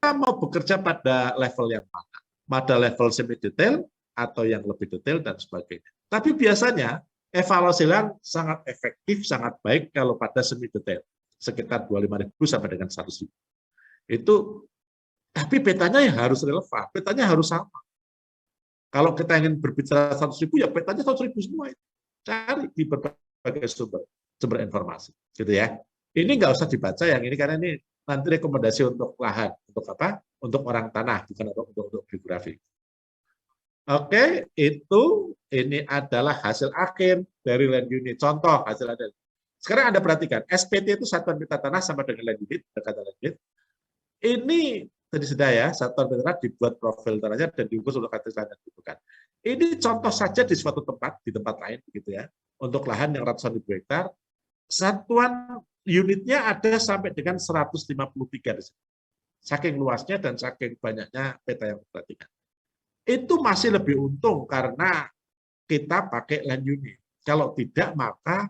kita mau bekerja pada level yang mana? Pada level semi detail atau yang lebih detail dan sebagainya. Tapi biasanya evaluasi lahan sangat efektif, sangat baik kalau pada semi detail, sekitar 25.000 sampai dengan 100.000. Itu, tapi petanya ya harus relevan, petanya harus sama. Kalau kita ingin berbicara 100.000, ya petanya 100.000 semua. Cari di berbagai sumber informasi, gitu ya. Ini nggak usah dibaca yang ini karena ini nanti rekomendasi untuk lahan, untuk apa? Untuk orang tanah, bukan untuk geografi. Oke, ini adalah hasil akhir dari land unit. Contoh hasil ada. Sekarang Anda perhatikan, SPT itu satuan peta tanah sama dengan land unit, kata land unit. Ini tadi sudah ya, satuan peta tanah dibuat profil tanahnya dan diukur untuk kategori dibutuhkan. Ini contoh saja di suatu tempat, di tempat lain, gitu ya. Untuk lahan yang ratusan ribu hektar, satuan unitnya ada sampai dengan 153 di sini. Saking luasnya dan saking banyaknya peta yang diperhatikan. Itu masih lebih untung karena kita pakai land unit. Kalau tidak, maka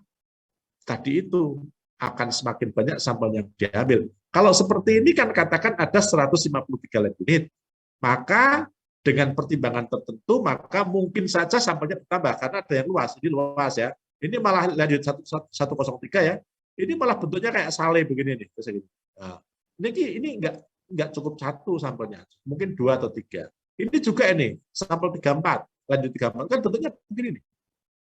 tadi itu akan semakin banyak sampel yang diambil. Kalau seperti ini kan katakan ada 153 land unit, maka dengan pertimbangan tertentu, maka mungkin saja sampelnya bertambah karena ada yang luas. Ini luas ya. Ini malah lanjut 103 ya. Ini malah bentuknya kayak sale begini nih. Nah, ini enggak cukup satu sampelnya, mungkin 2 atau 3. Ini juga ini sampel 34, lanjut 34 kan bentuknya begini nih.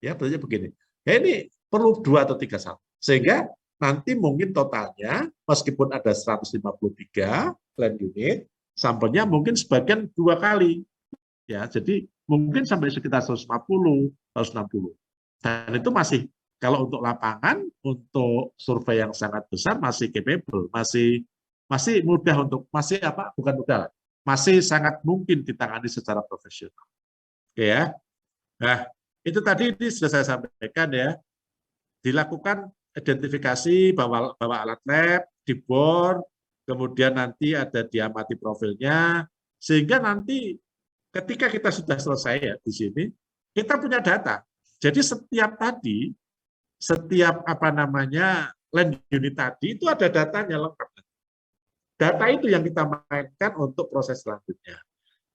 Ya, bentuknya begini. Ya ini perlu 2 atau 3 sampel. Sehingga nanti mungkin totalnya meskipun ada 153 land unit, sampelnya mungkin sebagian 2 kali. Ya, jadi mungkin sampai sekitar 150, 160. Dan itu masih kalau untuk lapangan, untuk survei yang sangat besar masih capable, masih mudah untuk bukan mudah, masih sangat mungkin ditangani secara profesional. Oke ya. Nah, itu tadi ini sudah saya sampaikan ya. Dilakukan identifikasi bawa alat lab, dibor, kemudian nanti ada diamati profilnya, sehingga nanti ketika kita sudah selesai ya di sini, kita punya data. Jadi setiap land unit tadi itu ada datanya lengkap. Data itu yang kita mainkan untuk proses selanjutnya.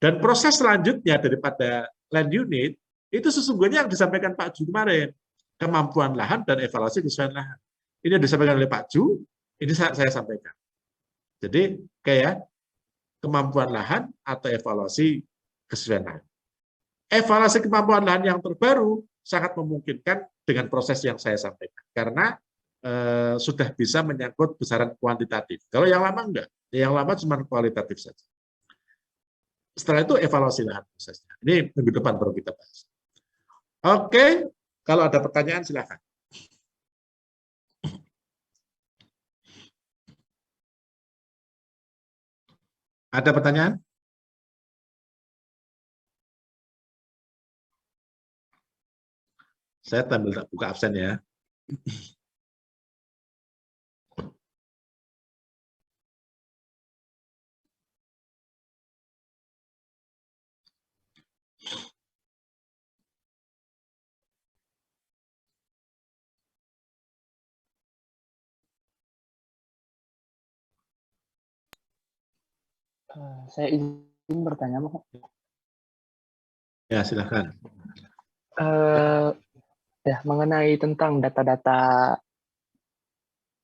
Dan proses selanjutnya daripada land unit itu sesungguhnya yang disampaikan Pak Ju kemarin, kemampuan lahan dan evaluasi kesesuaian lahan. Ini yang disampaikan oleh Pak Ju, ini saya sampaikan. Jadi kayak kemampuan lahan atau evaluasi kesesuaian lahan. Evaluasi kemampuan lahan yang terbaru sangat memungkinkan dengan proses yang saya sampaikan, karena sudah bisa menyangkut besaran kuantitatif. Kalau yang lama enggak, yang lama cuma kualitatif saja. Setelah itu evaluasi lahan prosesnya. Ini minggu depan baru kita bahas. Oke, kalau ada pertanyaan silakan. Ada pertanyaan? Saya sambil buka absen ya. Saya izin bertanya, Pak. Ya, silakan. Ya, mengenai tentang data-data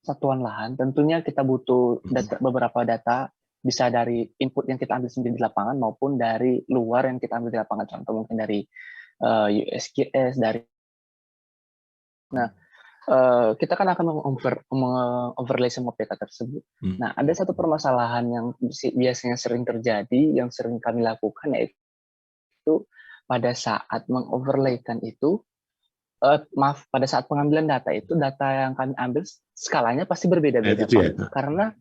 satuan lahan, tentunya kita butuh beberapa data, bisa dari input yang kita ambil sendiri di lapangan maupun dari luar yang kita ambil di lapangan. Contoh mungkin dari USGS, dari. Nah, kita kan akan mengoverlay semua peta tersebut. Nah, ada satu permasalahan yang biasanya sering terjadi, yang sering kami lakukan, yaitu pada saat mengoverlaykan itu, pada saat pengambilan data itu, data yang kami ambil skalanya pasti berbeda-beda, Pak. Karena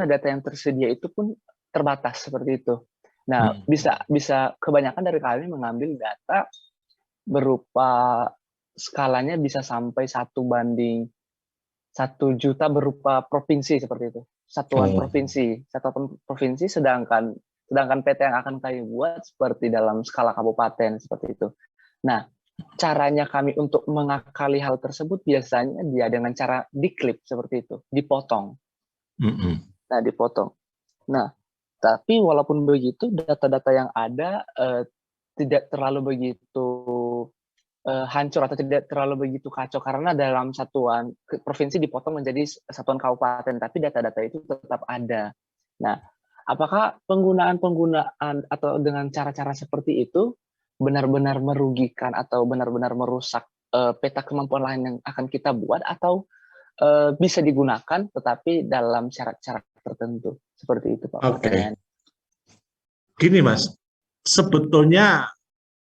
data yang tersedia itu pun terbatas seperti itu. Nah, bisa kebanyakan dari kami mengambil data berupa skalanya bisa sampai 1:1 juta berupa provinsi seperti itu. Satuan provinsi, sedangkan peta yang akan kami buat seperti dalam skala kabupaten seperti itu. Nah, caranya kami untuk mengakali hal tersebut biasanya dia dengan cara diklip seperti itu, dipotong. Nah, dipotong. Nah, Tapi walaupun begitu, data-data yang ada tidak terlalu begitu hancur atau tidak terlalu begitu kacau karena dalam satuan provinsi dipotong menjadi satuan kabupaten, tapi data-data itu tetap ada. Nah, apakah penggunaan atau dengan cara-cara seperti itu benar-benar merugikan atau benar-benar merusak peta kemampuan lain yang akan kita buat, atau bisa digunakan tetapi dalam syarat-syarat tertentu? Seperti itu, Pak. Oke. Gini, Mas, sebetulnya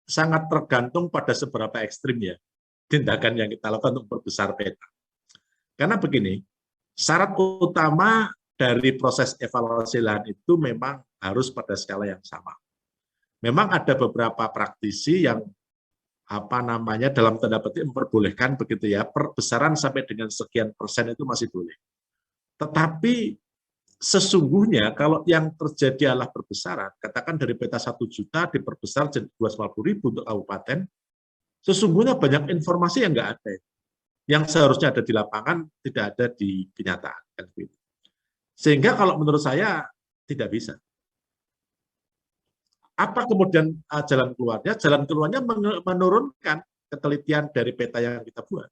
sangat tergantung pada seberapa ekstrim ya tindakan yang kita lakukan untuk memperbesar peta. Karena begini, syarat utama dari proses evaluasi lahan itu memang harus pada skala yang sama. Memang ada beberapa praktisi yang dalam tanda petik memperbolehkan begitu ya, perbesaran sampai dengan sekian persen itu masih boleh. Tetapi sesungguhnya kalau yang terjadi adalah perbesaran, katakan dari peta 1 juta diperbesar jadi 250.000 untuk kabupaten, sesungguhnya banyak informasi yang nggak ada, yang seharusnya ada di lapangan tidak ada di kenyataan. Sehingga kalau menurut saya tidak bisa. Apa kemudian jalan keluarnya? Jalan keluarnya menurunkan ketelitian dari peta yang kita buat.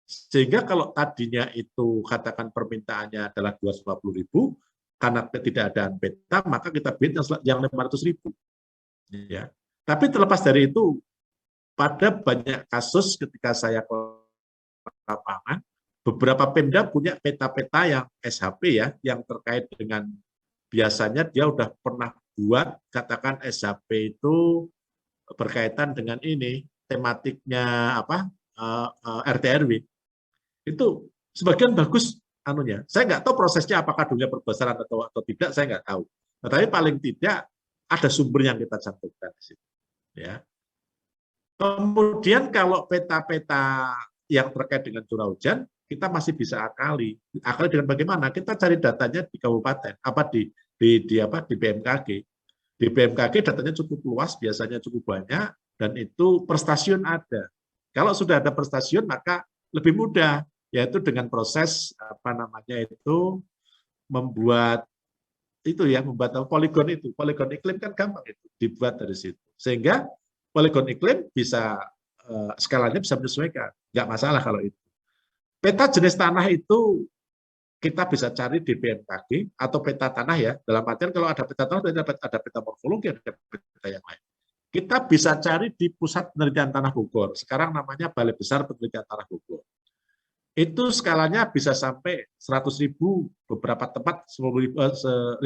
Sehingga kalau tadinya itu katakan permintaannya adalah 250.000, karena ketidakadaan peta, maka kita bid yang 500.000. Ya. Tapi terlepas dari itu, pada banyak kasus ketika saya ke lapangan, beberapa Pemda punya peta-peta yang SHP ya, yang terkait dengan biasanya dia udah pernah buat, katakan SHP itu berkaitan dengan ini, tematiknya apa, RT RW. Itu sebagian bagus anunya. Saya nggak tahu prosesnya apakah dunia perbesaran atau tidak, saya nggak tahu. Tetapi paling tidak ada sumber yang kita cantumkan di situ. Ya. Kemudian kalau peta-peta yang terkait dengan curah hujan, kita masih bisa akali. Akali dengan bagaimana? Kita cari datanya di kabupaten, di BMKG. Di BMKG datanya cukup luas, biasanya cukup banyak, dan itu per stasiun ada. Kalau sudah ada per stasiun, maka lebih mudah, yaitu dengan proses membuat poligon itu. Poligon iklim kan gampang itu dibuat dari situ. Sehingga poligon iklim bisa skalanya bisa menyesuaikan, nggak masalah kalau itu. Peta jenis tanah itu kita bisa cari di BMKG atau peta tanah ya, dalam artian kalau ada peta tanah ada peta morfologi, ada peta yang lain. Kita bisa cari di Pusat Penelitian Tanah Bogor, sekarang namanya Balai Besar Penelitian Tanah Bogor. Itu skalanya bisa sampai 100.000, beberapa tempat 50.000.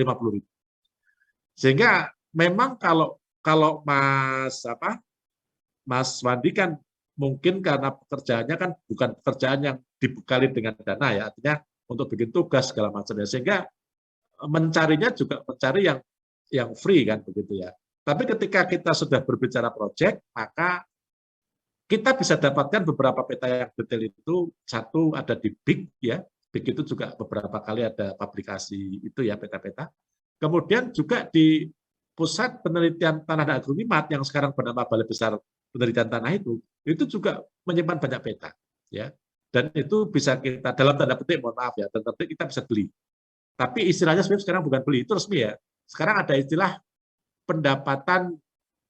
Sehingga memang kalau Mas Wandi kan mungkin karena pekerjaannya kan bukan pekerjaan yang dibekali dengan dana ya, artinya untuk bikin tugas segala macamnya, sehingga mencarinya juga mencari yang free kan begitu ya. Tapi ketika kita sudah berbicara proyek, maka kita bisa dapatkan beberapa peta yang detail itu. Satu ada di BIK ya, BIK itu juga beberapa kali ada publikasi itu ya peta-peta. Kemudian juga di Pusat Penelitian Tanah dan Agrolimat yang sekarang bernama Balai Besar Penelitian Tanah itu juga menyimpan banyak peta ya. Dan itu bisa kita dalam tanda petik, mohon maaf ya, tanda petik kita bisa beli. Tapi istilahnya sekarang bukan beli, itu resmi ya. Sekarang ada istilah pendapatan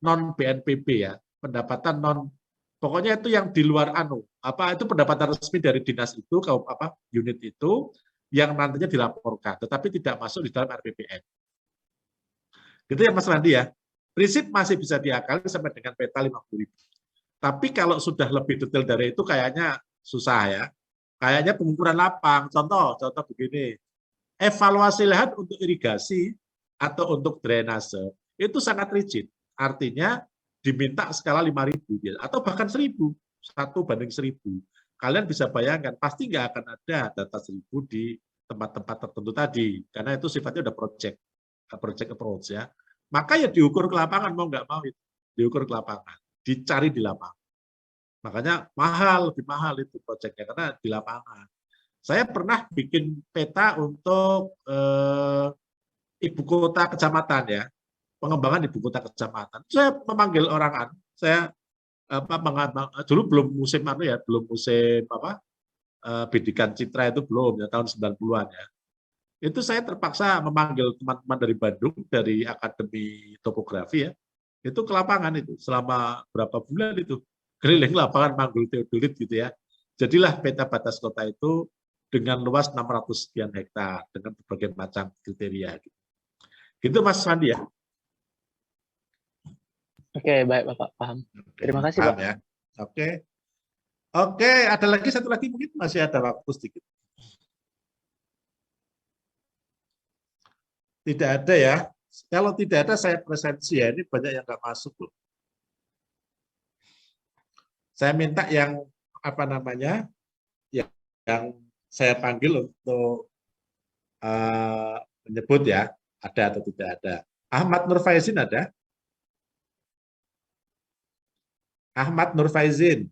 non BNPB ya, pendapatan non, pokoknya itu yang di luar itu pendapatan resmi dari dinas itu, unit itu yang nantinya dilaporkan, tetapi tidak masuk di dalam RPPN. Gitu ya Mas Randi ya. Prinsip masih bisa diakali sampai dengan peta 50.000. Tapi kalau sudah lebih detail dari itu kayaknya susah ya. Kayaknya pengukuran lapang, contoh begini, evaluasi lahan untuk irigasi atau untuk drainase itu sangat rigid. Artinya diminta skala 5.000 atau bahkan 1.000, 1:1000. Kalian bisa bayangkan pasti nggak akan ada data 1.000 di tempat-tempat tertentu tadi, karena itu sifatnya udah project approach ya. Maka ya diukur ke lapangan, mau nggak mau itu diukur ke lapangan, dicari di lapangan. Makanya lebih mahal itu proyeknya karena di lapangan. Saya pernah bikin peta untuk ibu kota kecamatan ya, pengembangan ibu kota kecamatan. Saya memanggil orang saya dulu belum musim bidikan citra itu belum ya, tahun 90-an ya. Itu saya terpaksa memanggil teman-teman dari Bandung, dari Akademi Topografi ya, itu ke lapangan itu selama berapa bulan itu keliling lapangan manggul teodolit gitu ya. Jadilah peta batas kota itu dengan luas 600 sekian hektar dengan berbagai macam kriteria. Gitu Mas Sandi ya. Oke, baik Bapak, paham. Oke, Terima kasih paham Pak. ya. Oke, oke. Ada lagi satu lagi mungkin masih ada waktu sedikit. Tidak ada ya. Kalau tidak ada saya presensi ya. Ini banyak yang nggak masuk loh. Saya minta yang apa namanya, yang saya panggil untuk menyebut ya, ada atau tidak ada. Ahmad Nur Faizin ada? Ahmad Nur Faizin.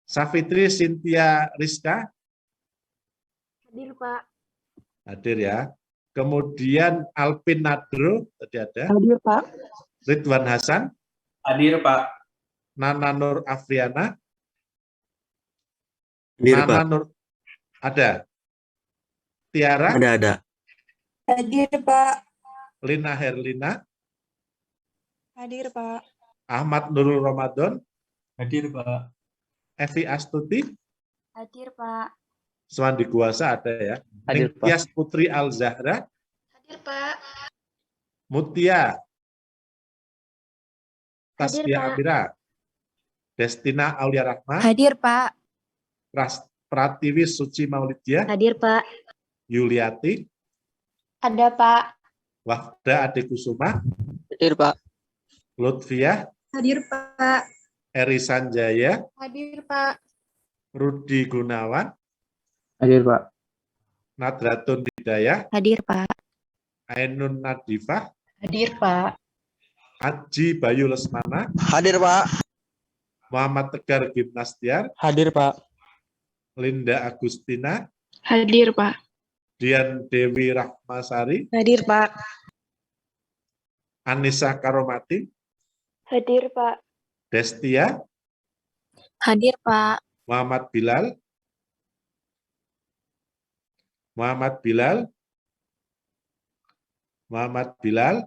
Safitri Cynthia Rizka? Hadir, Pak. Hadir ya. Kemudian Alpin Nadro, tadi ada. Hadir, Pak. Ridwan Hasan. Hadir, Pak. Nana Nur Afriana. Hadir, Nana Pak. Nur, ada. Tiara. Ada. Hadir, Pak. Lina Herlina. Hadir, Pak. Ahmad Nurul Ramadan. Hadir, Pak. Evi Astuti. Hadir, Pak. Swandi Kuasa ada ya. Hadir, Pak. Ningtyas Putri Al-Zahra. Hadir, Pak. Mutia. Hadir, Tasbih Pak. Amira. Destina Aulia Rahma. Hadir, Pak. Pratiwi Suci Maulidia. Hadir, Pak. Yuliati. Ada, Pak. Wafda Adekusuma. Hadir Pak. Lutfiah. Hadir, Pak. Eri Sanjaya. Hadir, Pak. Rudi Gunawan. Hadir Pak. Nadratun Hidayah. Hadir, Pak. Ainun Nadifah. Hadir, Pak. Aji Bayu Lesmana. Hadir, Pak. Muhammad Tegar Gimnastiar. Hadir Pak. Linda Agustina. Hadir, Pak. Dian Dewi Rahmasari. Hadir, Pak. Anissa Karomati. Hadir, Pak. Destia. Hadir, Pak. Muhammad Bilal. Muhammad Bilal. Muhammad Bilal.